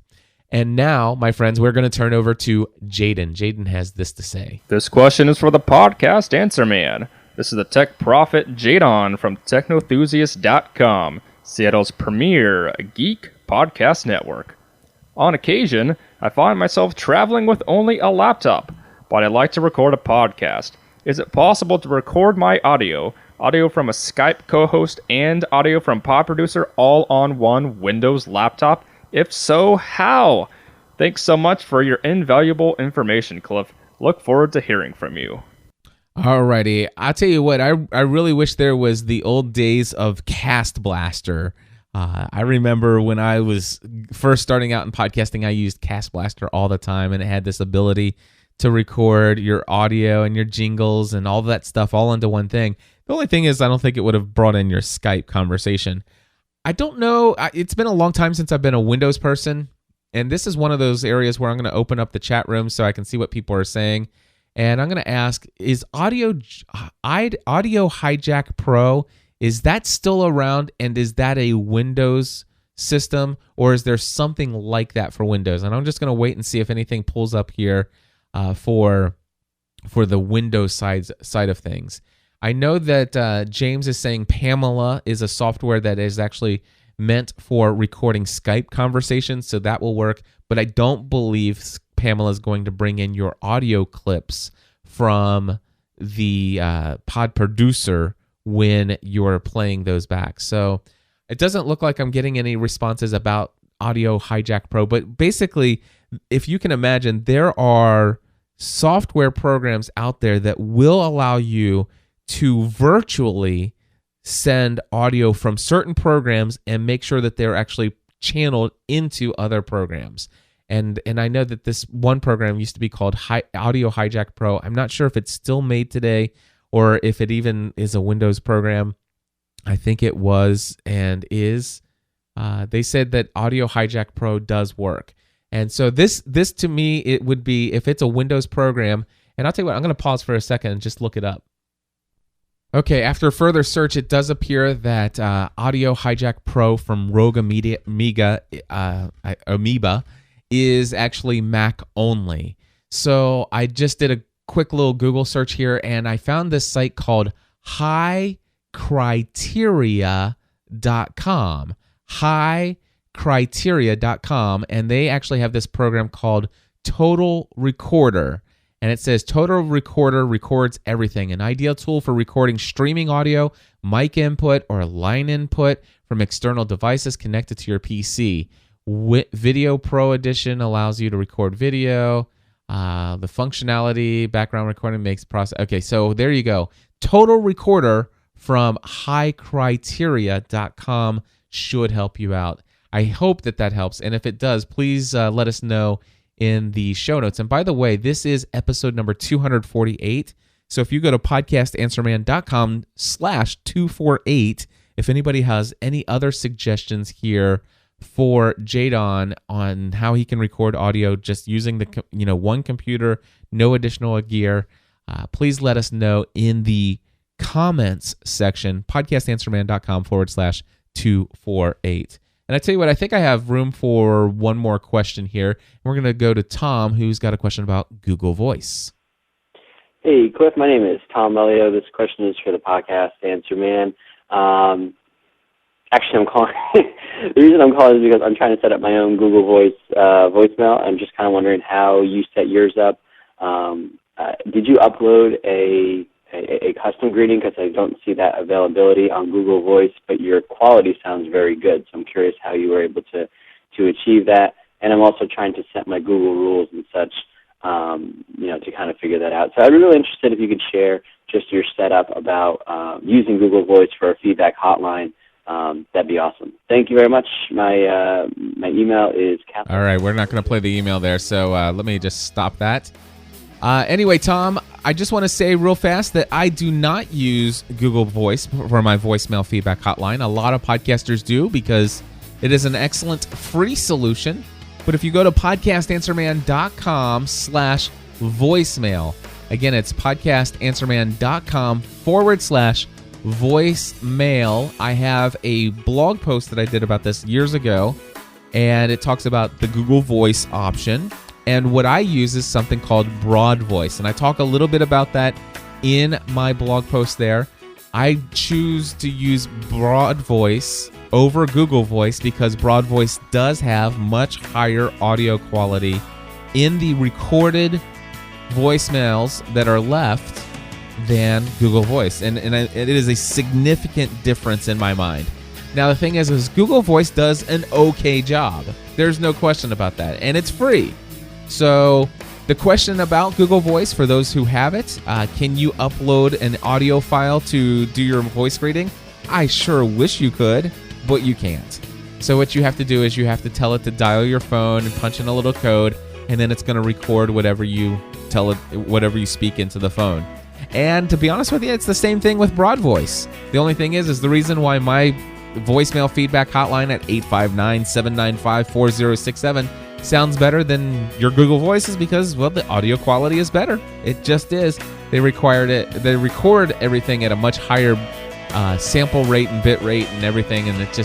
And now, my friends, we're going to turn over to Jaden. Jaden has this to say. This question is for the Podcast Answer Man. This is the tech prophet Jadon from technoenthusiast.com, Seattle's premier geek podcast network. On occasion, I find myself traveling with only a laptop, but I'd like to record a podcast. Is it possible to record my audio from a Skype co-host, and audio from Pod Producer all on one Windows laptop? If so, how? Thanks so much for your invaluable information, Cliff. Look forward to hearing from you. Alrighty, I'll tell you what, I really wish there was the old days of Cast Blaster. I remember when I was first starting out in podcasting, I used Cast Blaster all the time, and it had this ability to record your audio and your jingles and all that stuff all into one thing. The only thing is, I don't think it would have brought in your Skype conversation. I don't know. It's been a long time since I've been a Windows person, and this is one of those areas where I'm going to open up the chat room so I can see what people are saying. And I'm going to ask, is Audio Hijack Pro, is that still around, and is that a Windows system, or is there something like that for Windows? And I'm just going to wait and see if anything pulls up here for the Windows side of things. I know that James is saying Pamela is a software that is actually meant for recording Skype conversations, so that will work. But I don't believe Pamela is going to bring in your audio clips from the Pod Producer when you're playing those back. So It doesn't look like I'm getting any responses about Audio Hijack Pro, but basically, if you can imagine, there are software programs out there that will allow you to virtually send audio from certain programs and make sure that they're actually channeled into other programs. And I know that this one program used to be called Audio Hijack Pro. I'm not sure if it's still made today or if it even is a Windows program. I think it was and is. They said that Audio Hijack Pro does work. And so this to me, it would be, if it's a Windows program, and I'll tell you what, I'm going to pause for a second and just look it up. Okay, after further search, it does appear that Audio Hijack Pro from Rogue Amoeba is actually Mac only. So I just did a quick little Google search here, and I found this site called highcriteria.com. highcriteria.com, and they actually have this program called Total Recorder. And it says Total Recorder records everything, an ideal tool for recording streaming audio, mic input, or line input from external devices connected to your PC. Video Pro Edition allows you to record video. The functionality, background recording makes process. Okay, so there you go. Total Recorder from highcriteria.com should help you out. I hope that helps. And if it does, please let us know in the show notes. And by the way, this is episode number 248. So if you go to podcastanswerman.com/248, if anybody has any other suggestions here for Jadon on how he can record audio just using the one computer, no additional gear, please let us know in the comments section, podcastanswerman.com/248. And I tell you what, I think I have room for one more question here. We're going to go to Tom, who's got a question about Google Voice. Hey, Cliff, my name is Tom Melio. This question is for the podcast Answer Man. Actually, I'm calling. The reason I'm calling is because I'm trying to set up my own Google Voice voicemail. I'm just kind of wondering how you set yours up. Did you upload a custom greeting? Because I don't see that availability on Google Voice, but your quality sounds very good. So I'm curious how you were able to achieve that. And I'm also trying to set my Google rules and such, to kind of figure that out. So I'd be really interested if you could share just your setup about using Google Voice for a feedback hotline. That'd be awesome. Thank you very much. My email is All right, we're not going to play the email there, so let me just stop that. Anyway, Tom, I just want to say real fast that I do not use Google Voice for my voicemail feedback hotline. A lot of podcasters do because it is an excellent free solution. But if you go to podcastanswerman.com/voicemail, again, it's podcastanswerman.com/voicemail. I have a blog post that I did about this years ago, and it talks about the Google Voice option. And what I use is something called Broad Voice. And I talk a little bit about that in my blog post there. I choose to use Broad Voice over Google Voice because Broad Voice does have much higher audio quality in the recorded voicemails that are left than Google Voice. And it is a significant difference in my mind. Now, the thing is Google Voice does an okay job. There's no question about that. And it's free. So the question about Google Voice, for those who have it, can you upload an audio file to do your voice greeting? I sure wish you could, but you can't. So what you have to do is you have to tell it to dial your phone and punch in a little code, and then it's going to record whatever you tell it, whatever you speak into the phone. And to be honest with you, it's the same thing with Broad Voice. The only thing is the reason why my voicemail feedback hotline at 859-795-4067 sounds better than your Google Voice is because, well, the audio quality is better. It just is. They record everything at a much higher sample rate and bit rate and everything, and it's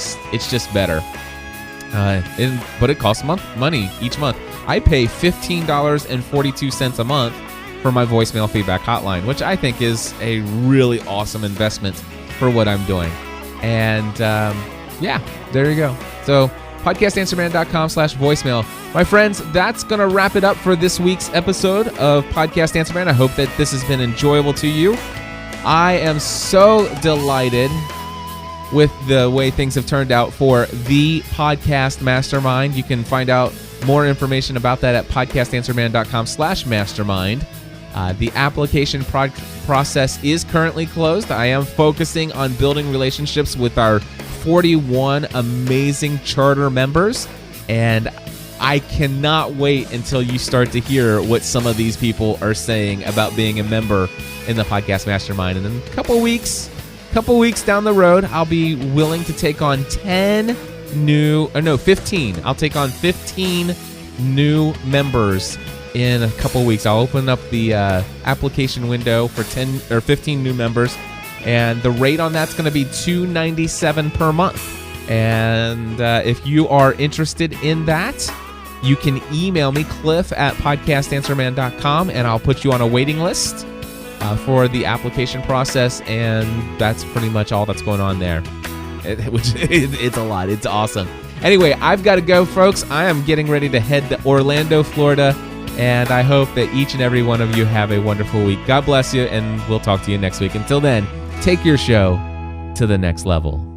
just better. But it costs money each month. I pay $15.42 a month for my voicemail feedback hotline, which I think is a really awesome investment for what I'm doing. And there you go. So podcastanswerman.com/voicemail. My friends, that's going to wrap it up for this week's episode of Podcast Answer Man. I hope that this has been enjoyable to you. I am so delighted with the way things have turned out for the Podcast Mastermind. You can find out more information about that at podcastanswerman.com/mastermind. The application process is currently closed. I am focusing on building relationships with our 41 amazing charter members, and I cannot wait until you start to hear what some of these people are saying about being a member in the Podcast Mastermind. And in a couple weeks down the road, I'll be willing to take on 15. I'll take on 15 new members in a couple weeks. I'll open up the application window for 10 or 15 new members, and the rate on that's going to be $297 per month. And if you are interested in that, you can email me, cliff@podcastanswerman.com, and I'll put you on a waiting list for the application process. And that's pretty much all that's going on there. It's a lot. It's awesome. Anyway, I've got to go, folks. I am getting ready to head to Orlando, Florida, and I hope that each and every one of you have a wonderful week. God bless you, and we'll talk to you next week. Until then, take your show to the next level.